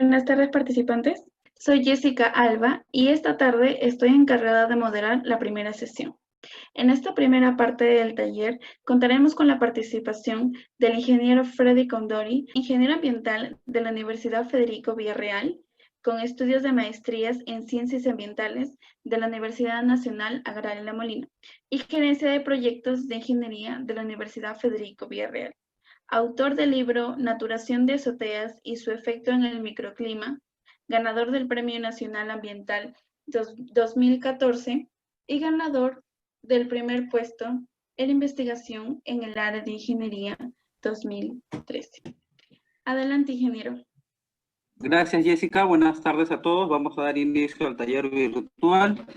Buenas tardes, participantes. Soy Jessica Alba y esta tarde estoy encargada de moderar la primera sesión. En esta primera parte del taller contaremos con la participación del ingeniero Freddy Condori, ingeniero ambiental de la Universidad Federico Villarreal, con estudios de maestrías en Ciencias Ambientales de la Universidad Nacional Agraria La Molina y gerencia de proyectos de ingeniería de la Universidad Federico Villarreal. Autor del libro Naturación de azoteas y su efecto en el microclima, ganador del Premio Nacional Ambiental 2014 y ganador del primer puesto en investigación en el área de ingeniería 2013. Adelante, ingeniero. Gracias, Jessica. Buenas tardes a todos. Vamos a dar inicio al taller virtual.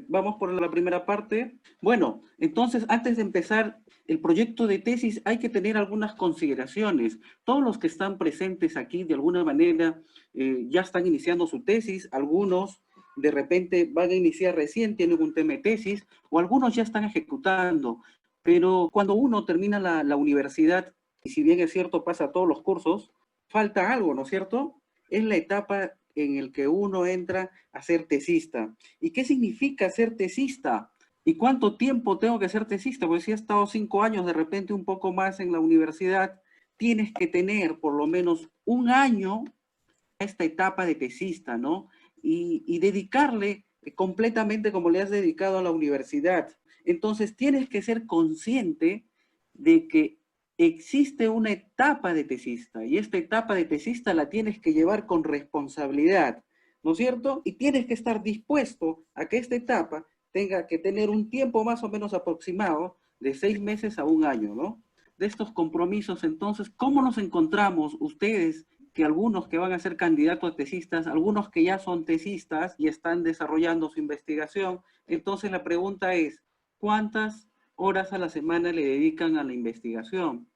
Vamos por la primera parte. Bueno, entonces, antes de empezar el proyecto de tesis, hay que tener algunas consideraciones. Todos los que están presentes aquí, de alguna manera, ya están iniciando su tesis. Algunos, de repente, van a iniciar recién, tienen un tema de tesis, o algunos ya están ejecutando. Pero cuando uno termina la universidad, y si bien es cierto, pasa todos los cursos, falta algo, ¿no es cierto? Es la etapa en la que uno entra a ser tesista. ¿Y qué significa ser tesista? ¿Y cuánto tiempo tengo que ser tesista? Pues si he estado 5 años, de repente un poco más en la universidad, tienes que tener por lo menos un año a esta etapa de tesista, ¿no? Y dedicarle completamente como le has dedicado a la universidad. Entonces tienes que ser consciente de que existe una etapa de tesista y esta etapa de tesista la tienes que llevar con responsabilidad, ¿no es cierto? Y tienes que estar dispuesto a que esta etapa tenga que tener un tiempo más o menos aproximado de 6 meses a un año, ¿no? De estos compromisos, entonces, ¿cómo nos encontramos ustedes, que algunos que van a ser candidatos a tesistas, algunos que ya son tesistas y están desarrollando su investigación? Entonces la pregunta es, ¿cuántas horas a la semana le dedican a la investigación?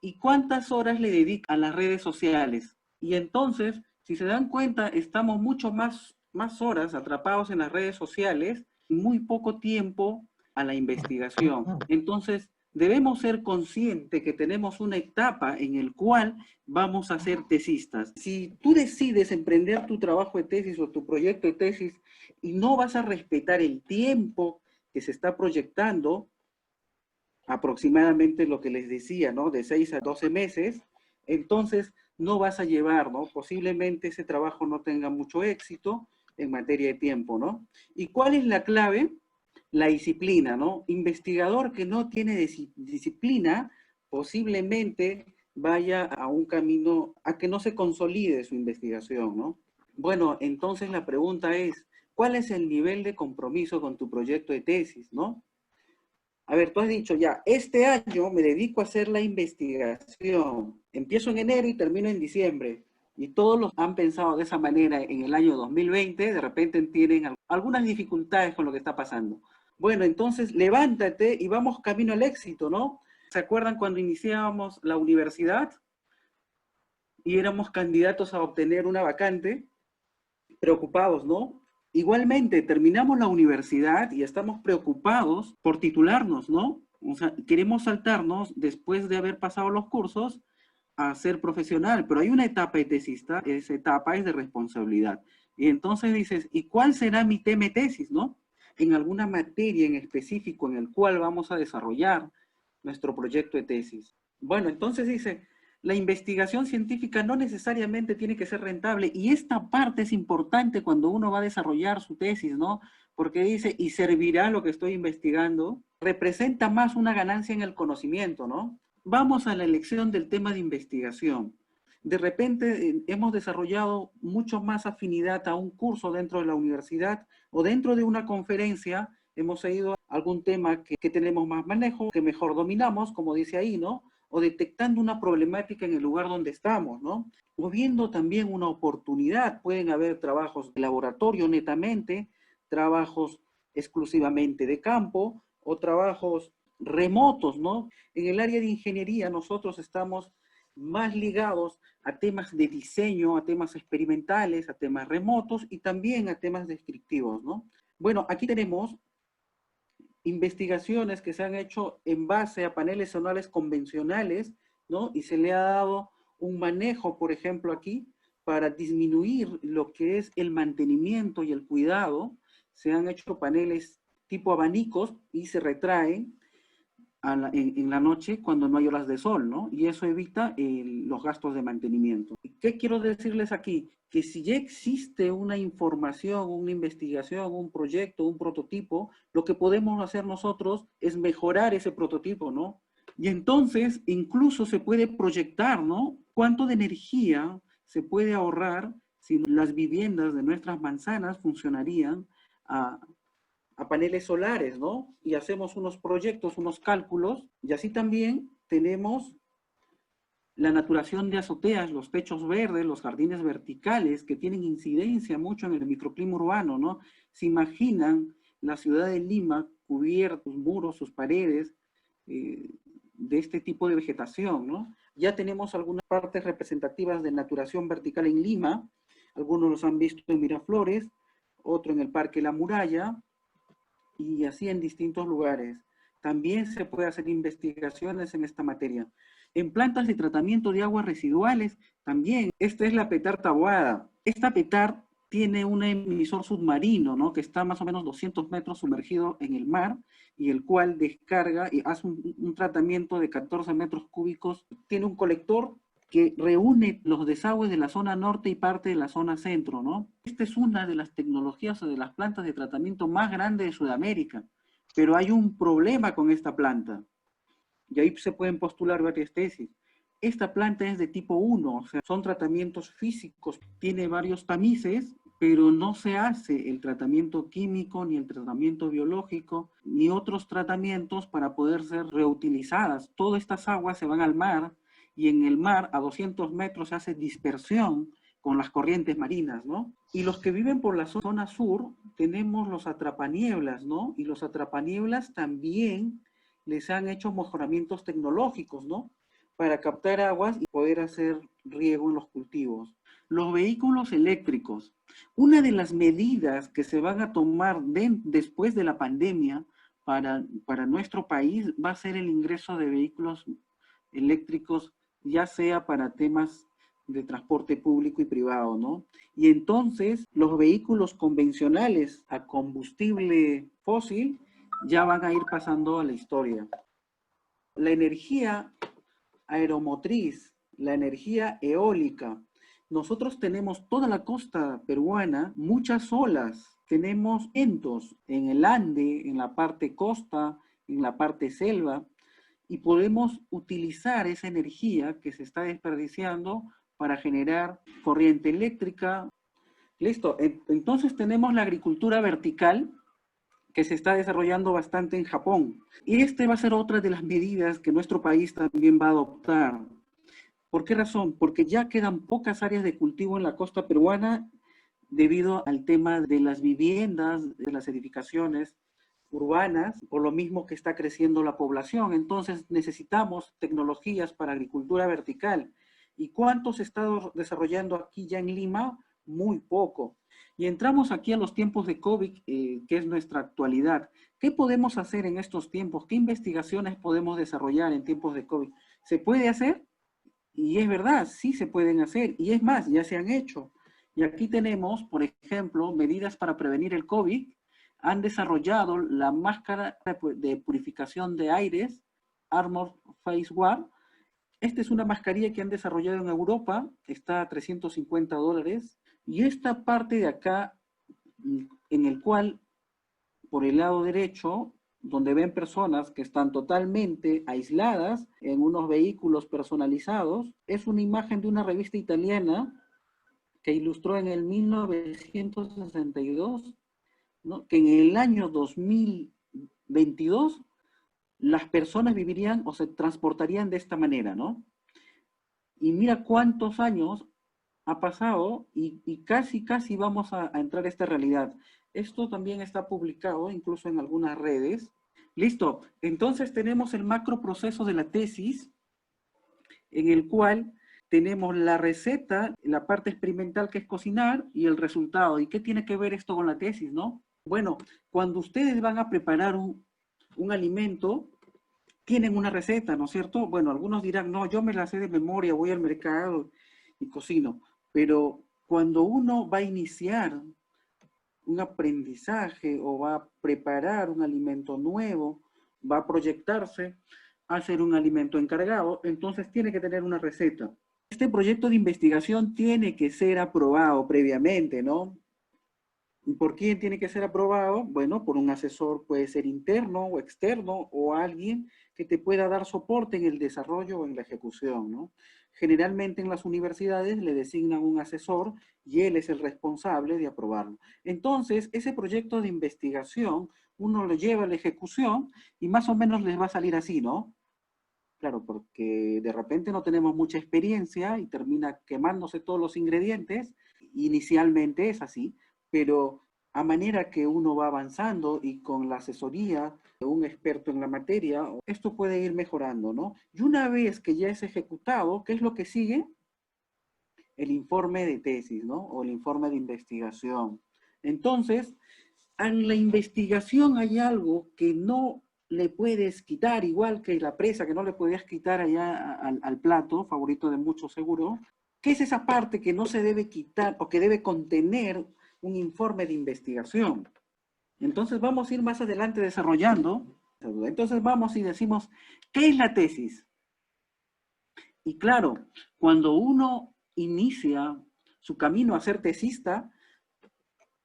¿Y cuántas horas le dedican a las redes sociales? Y entonces, si se dan cuenta, estamos mucho más horas atrapados en las redes sociales y muy poco tiempo a la investigación. Entonces, debemos ser conscientes que tenemos una etapa en la cual vamos a ser tesistas. Si tú decides emprender tu trabajo de tesis o tu proyecto de tesis y no vas a respetar el tiempo que se está proyectando, aproximadamente lo que les decía, ¿no? De 6 a 12 meses, entonces no vas a llevar, ¿no? Posiblemente ese trabajo no tenga mucho éxito en materia de tiempo, ¿no? ¿Y cuál es la clave? La disciplina, ¿no? Investigador que no tiene disciplina, posiblemente vaya a un camino a que no se consolide su investigación, ¿no? Bueno, entonces la pregunta es, ¿cuál es el nivel de compromiso con tu proyecto de tesis, ¿no? A ver, tú has dicho ya, este año me dedico a hacer la investigación. Empiezo en enero y termino en diciembre. Y todos los han pensado de esa manera en el año 2020, de repente tienen algunas dificultades con lo que está pasando. Bueno, entonces levántate y vamos camino al éxito, ¿no? ¿Se acuerdan cuando iniciábamos la universidad y éramos candidatos a obtener una vacante? Preocupados, ¿no? Igualmente, terminamos la universidad y estamos preocupados por titularnos, ¿no? O sea, queremos saltarnos después de haber pasado los cursos a ser profesional, pero hay una etapa de tesista, esa etapa es de responsabilidad. Y entonces dices, ¿y cuál será mi tema de tesis, no? En alguna materia en específico en el cual vamos a desarrollar nuestro proyecto de tesis. Bueno, entonces dice, la investigación científica no necesariamente tiene que ser rentable, y esta parte es importante cuando uno va a desarrollar su tesis, ¿no? Porque dice, ¿y servirá lo que estoy investigando? Representa más una ganancia en el conocimiento, ¿no? Vamos a la elección del tema de investigación. De repente hemos desarrollado mucho más afinidad a un curso dentro de la universidad o dentro de una conferencia, hemos ido a algún tema que tenemos más manejo, que mejor dominamos, como dice ahí, ¿no? O detectando una problemática en el lugar donde estamos, ¿no? O viendo también una oportunidad. Pueden haber trabajos de laboratorio netamente, trabajos exclusivamente de campo o trabajos remotos, ¿no? En el área de ingeniería nosotros estamos más ligados a temas de diseño, a temas experimentales, a temas remotos y también a temas descriptivos, ¿no? Bueno, aquí tenemos investigaciones que se han hecho en base a paneles sonores convencionales, ¿no? Y se le ha dado un manejo, por ejemplo, aquí, para disminuir lo que es el mantenimiento y el cuidado, se han hecho paneles tipo abanicos y se retraen en la noche cuando no hay horas de sol, ¿no? Y eso evita los gastos de mantenimiento. ¿Qué quiero decirles aquí? Que si ya existe una información, una investigación, un proyecto, un prototipo, lo que podemos hacer nosotros es mejorar ese prototipo, ¿no? Y entonces incluso se puede proyectar, ¿no? ¿Cuánto de energía se puede ahorrar si las viviendas de nuestras manzanas funcionarían a paneles solares, ¿no? Y hacemos unos proyectos, unos cálculos, y así también tenemos la naturación de azoteas, los techos verdes, los jardines verticales, que tienen incidencia mucho en el microclima urbano, ¿no? Se imaginan la ciudad de Lima cubiertos, muros, sus paredes, de este tipo de vegetación, ¿no? Ya tenemos algunas partes representativas de naturación vertical en Lima, algunos los han visto en Miraflores, otro en el Parque La Muralla, y así en distintos lugares. También se puede hacer investigaciones en esta materia. En plantas de tratamiento de aguas residuales, también. Esta es la PETAR Taboada. Esta PETAR tiene un emisor submarino, ¿no? Que está más o menos 200 metros sumergido en el mar y el cual descarga y hace un tratamiento de 14 metros cúbicos. Tiene un colector que reúne los desagües de la zona norte y parte de la zona centro, ¿no? Esta es una de las tecnologías o de las plantas de tratamiento más grandes de Sudamérica, pero hay un problema con esta planta, y ahí se pueden postular varias tesis. Esta planta es de tipo 1, o sea, son tratamientos físicos, tiene varios tamices, pero no se hace el tratamiento químico, ni el tratamiento biológico, ni otros tratamientos para poder ser reutilizadas. Todas estas aguas se van al mar, y en el mar a 200 metros se hace dispersión con las corrientes marinas, ¿no? Y los que viven por la zona sur, tenemos los atrapanieblas, ¿no? Y los atrapanieblas también les han hecho mejoramientos tecnológicos, ¿no? Para captar aguas y poder hacer riego en los cultivos. Los vehículos eléctricos. Una de las medidas que se van a tomar después de la pandemia para nuestro país va a ser el ingreso de vehículos eléctricos, ya sea para temas de transporte público y privado, ¿no? Y entonces los vehículos convencionales a combustible fósil ya van a ir pasando a la historia. La energía aeromotriz, la energía eólica. Nosotros tenemos toda la costa peruana, muchas olas, tenemos vientos en el Ande, en la parte costa, en la parte selva, y podemos utilizar esa energía que se está desperdiciando para generar corriente eléctrica. Listo, entonces tenemos la agricultura vertical, que se está desarrollando bastante en Japón. Y esta va a ser otra de las medidas que nuestro país también va a adoptar. ¿Por qué razón? Porque ya quedan pocas áreas de cultivo en la costa peruana debido al tema de las viviendas, de las edificaciones urbanas, por lo mismo que está creciendo la población. Entonces necesitamos tecnologías para agricultura vertical. ¿Y cuánto se está desarrollando aquí ya en Lima? Muy poco. Y entramos aquí a los tiempos de COVID, que es nuestra actualidad. ¿Qué podemos hacer en estos tiempos? ¿Qué investigaciones podemos desarrollar en tiempos de COVID? ¿Se puede hacer? Y es verdad, sí se pueden hacer. Y es más, ya se han hecho. Y aquí tenemos, por ejemplo, medidas para prevenir el COVID. Han desarrollado la máscara de purificación de aires, Armor Face Guard. Esta es una mascarilla que han desarrollado en Europa, está a $350. Y esta parte de acá, en el cual, por el lado derecho, donde ven personas que están totalmente aisladas en unos vehículos personalizados, es una imagen de una revista italiana que ilustró en el 1962, ¿no? Que en el año 2022 las personas vivirían o se transportarían de esta manera, ¿no? Y mira cuántos años ha pasado y casi vamos a entrar a esta realidad. Esto también está publicado incluso en algunas redes. Listo, entonces tenemos el macro proceso de la tesis, en el cual tenemos la receta, la parte experimental que es cocinar y el resultado. ¿Y qué tiene que ver esto con la tesis, no? Bueno, cuando ustedes van a preparar un alimento, tienen una receta, ¿no es cierto? Bueno, algunos dirán, no, yo me la sé de memoria, voy al mercado y cocino. Pero cuando uno va a iniciar un aprendizaje o va a preparar un alimento nuevo, va a proyectarse a hacer un alimento encargado, entonces tiene que tener una receta. Este proyecto de investigación tiene que ser aprobado previamente, ¿no? ¿Por quién tiene que ser aprobado? Bueno, por un asesor, puede ser interno o externo, o alguien que te pueda dar soporte en el desarrollo o en la ejecución, ¿no? Generalmente en las universidades le designan un asesor y él es el responsable de aprobarlo. Entonces, ese proyecto de investigación, uno lo lleva a la ejecución y más o menos les va a salir así, ¿no? Claro, porque de repente no tenemos mucha experiencia y termina quemándose todos los ingredientes. Inicialmente es así, pero a manera que uno va avanzando y con la asesoría de un experto en la materia, esto puede ir mejorando, ¿no? Y una vez que ya es ejecutado, ¿qué es lo que sigue? El informe de tesis, ¿no? O el informe de investigación. Entonces, en la investigación hay algo que no le puedes quitar, igual que la presa que no le podías quitar allá al plato, favorito de muchos seguro. ¿Qué es esa parte que no se debe quitar o que debe contener un informe de investigación? Entonces vamos a ir más adelante desarrollando. Entonces vamos y decimos, ¿qué es la tesis? Y claro, cuando uno inicia su camino a ser tesista,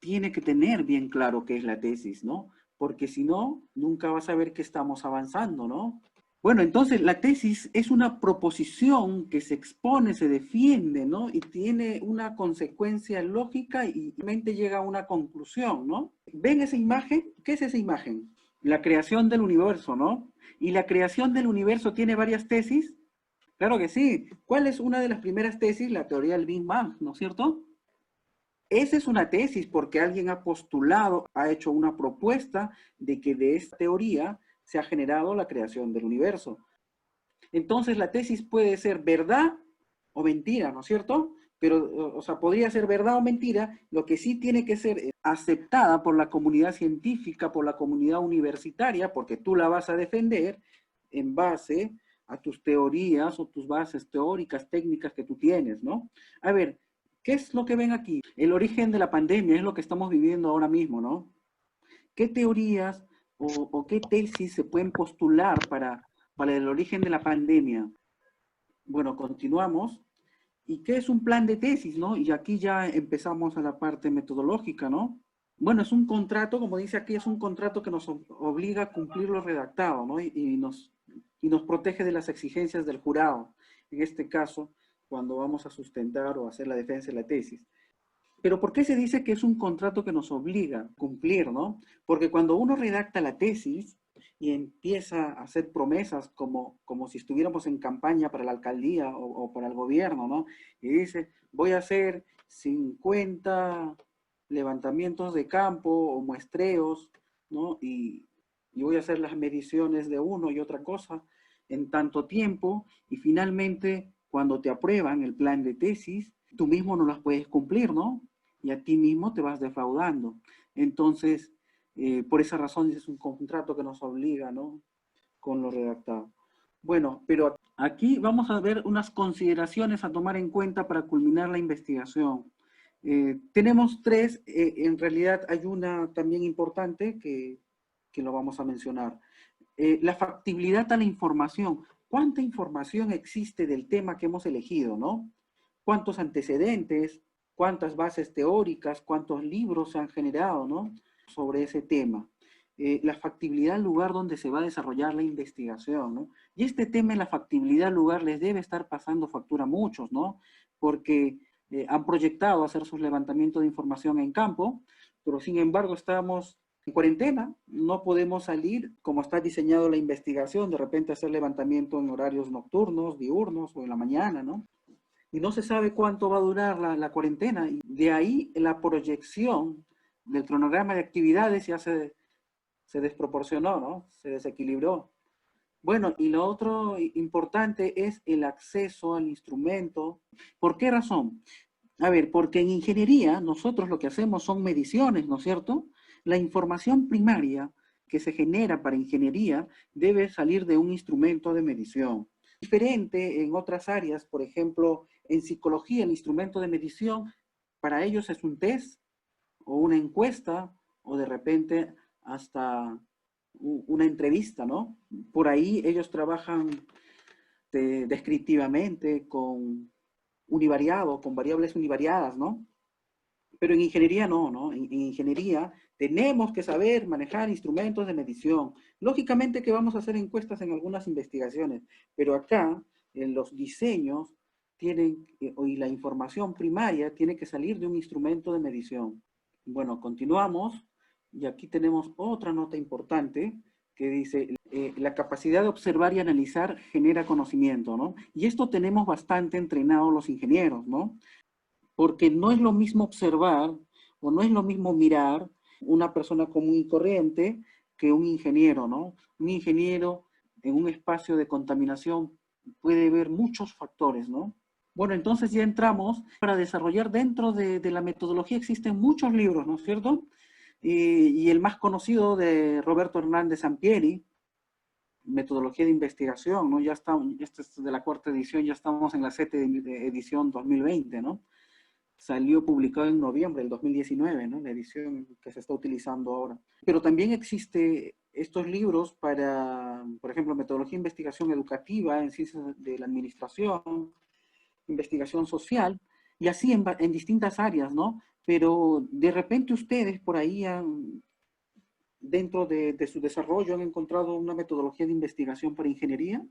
tiene que tener bien claro qué es la tesis, ¿no? Porque si no, nunca vas a ver que estamos avanzando, ¿no? Bueno, entonces la tesis es una proposición que se expone, se defiende, ¿no? Y tiene una consecuencia lógica y mente llega a una conclusión, ¿no? ¿Ven esa imagen? ¿Qué es esa imagen? La creación del universo, ¿no? Y la creación del universo tiene varias tesis. Claro que sí. ¿Cuál es una de las primeras tesis? La teoría del Big Bang, ¿no es cierto? Esa es una tesis porque alguien ha postulado, ha hecho una propuesta de que de esta teoría se ha generado la creación del universo. Entonces la tesis puede ser verdad o mentira, ¿no es cierto? Pero, o sea, podría ser verdad o mentira, lo que sí tiene que ser aceptada por la comunidad científica, por la comunidad universitaria, porque tú la vas a defender en base a tus teorías o tus bases teóricas, técnicas que tú tienes, ¿no? A ver, ¿qué es lo que ven aquí? El origen de la pandemia es lo que estamos viviendo ahora mismo, ¿no? ¿Qué teorías o qué tesis se pueden postular para el origen de la pandemia? Bueno, continuamos. ¿Y qué es un plan de tesis, no? Y aquí ya empezamos a la parte metodológica, ¿no? Bueno, es un contrato, como dice aquí, es un contrato que nos obliga a cumplir lo redactado, ¿no? Y nos protege de las exigencias del jurado, en este caso, cuando vamos a sustentar o hacer la defensa de la tesis. Pero ¿por qué se dice que es un contrato que nos obliga a cumplir, no? Porque cuando uno redacta la tesis y empieza a hacer promesas como si estuviéramos en campaña para la alcaldía o para el gobierno, ¿no? Y dice, voy a hacer 50 levantamientos de campo o muestreos, ¿no? Y voy a hacer las mediciones de uno y otra cosa en tanto tiempo y finalmente cuando te aprueban el plan de tesis, tú mismo no las puedes cumplir, ¿no? Y a ti mismo te vas defraudando. Entonces, por esa razón es un contrato que nos obliga, ¿no? Con lo redactado. Bueno, pero aquí vamos a ver unas consideraciones a tomar en cuenta para culminar la investigación. Tenemos tres, en realidad hay una también importante que lo vamos a mencionar. La factibilidad a la información. ¿Cuánta información existe del tema que hemos elegido, no? ¿Cuántos antecedentes? ¿Cuántas bases teóricas? ¿Cuántos libros se han generado, no? Sobre ese tema. La factibilidad al lugar donde se va a desarrollar la investigación, ¿no? Y este tema de la factibilidad al lugar les debe estar pasando factura a muchos, ¿no? Porque han proyectado hacer sus levantamientos de información en campo, pero sin embargo estamos en cuarentena, no podemos salir como está diseñado la investigación, de repente hacer levantamiento en horarios nocturnos, diurnos o en la mañana, ¿no? Y no se sabe cuánto va a durar la cuarentena. Y de ahí la proyección del cronograma de actividades ya se desproporcionó, ¿no? Se desequilibró. Bueno, y lo otro importante es el acceso al instrumento. ¿Por qué razón? A ver, porque en ingeniería nosotros lo que hacemos son mediciones, ¿no es cierto? La información primaria que se genera para ingeniería debe salir de un instrumento de medición. Diferente en otras áreas, por ejemplo, en psicología, el instrumento de medición, para ellos es un test o una encuesta o de repente hasta una entrevista, ¿no? Por ahí ellos trabajan descriptivamente con univariado, con variables univariadas, ¿no? Pero en ingeniería no, ¿no? En ingeniería tenemos que saber manejar instrumentos de medición. Lógicamente que vamos a hacer encuestas en algunas investigaciones, pero acá en los diseños tienen, y la información primaria tiene que salir de un instrumento de medición. Bueno, continuamos y aquí tenemos otra nota importante que dice, la capacidad de observar y analizar genera conocimiento, ¿no? Y esto tenemos bastante entrenado los ingenieros, ¿no? Porque no es lo mismo observar o no es lo mismo mirar una persona común y corriente que un ingeniero, ¿no? Un ingeniero en un espacio de contaminación puede ver muchos factores, ¿no? Bueno, entonces ya entramos para desarrollar dentro de la metodología, existen muchos libros, ¿no es cierto? Y el más conocido de Roberto Hernández Sampieri, metodología de investigación, ¿no? Ya estamos, este es de la cuarta edición, ya estamos en la edición 2020, ¿no? Salió publicado en noviembre del 2019, ¿no? La edición que se está utilizando ahora. Pero también existe estos libros para, por ejemplo, metodología de investigación educativa en ciencias de la administración, investigación social, y así en distintas áreas, ¿no? Pero de repente ustedes por ahí dentro de su desarrollo han encontrado una metodología de investigación para ingeniería,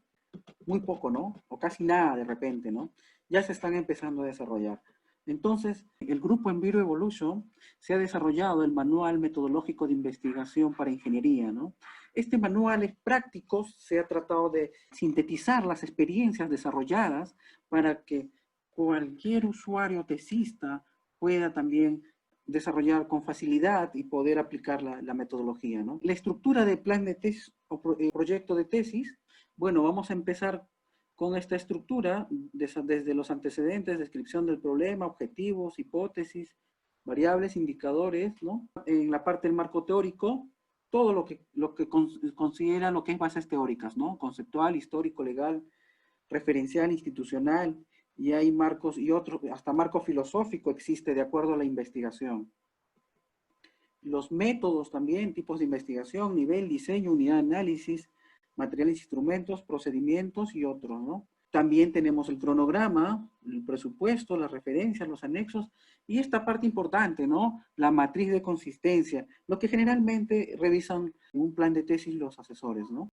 muy poco, ¿no? O casi nada de repente, ¿no? Ya se están empezando a desarrollar. Entonces, el grupo Enviro Evolution se ha desarrollado el manual metodológico de investigación para ingeniería, ¿no? Este manual es práctico, se ha tratado de sintetizar las experiencias desarrolladas para que cualquier usuario tesista pueda también desarrollar con facilidad y poder aplicar la metodología, ¿no? La estructura de plan de tesis o proyecto de tesis, bueno, vamos a empezar con esta estructura desde los antecedentes, descripción del problema, objetivos, hipótesis, variables, indicadores, ¿no? En la parte del marco teórico, todo lo que considera lo que es bases teóricas, ¿no? Conceptual, histórico, legal, referencial, institucional, y hay marcos y otros, hasta marco filosófico existe de acuerdo a la investigación. Los métodos también, tipos de investigación, nivel, diseño, unidad de análisis, materiales, instrumentos, procedimientos y otros, ¿no? También tenemos el cronograma, el presupuesto, las referencias, los anexos y esta parte importante, ¿no? La matriz de consistencia, lo que generalmente revisan en un plan de tesis los asesores, ¿no?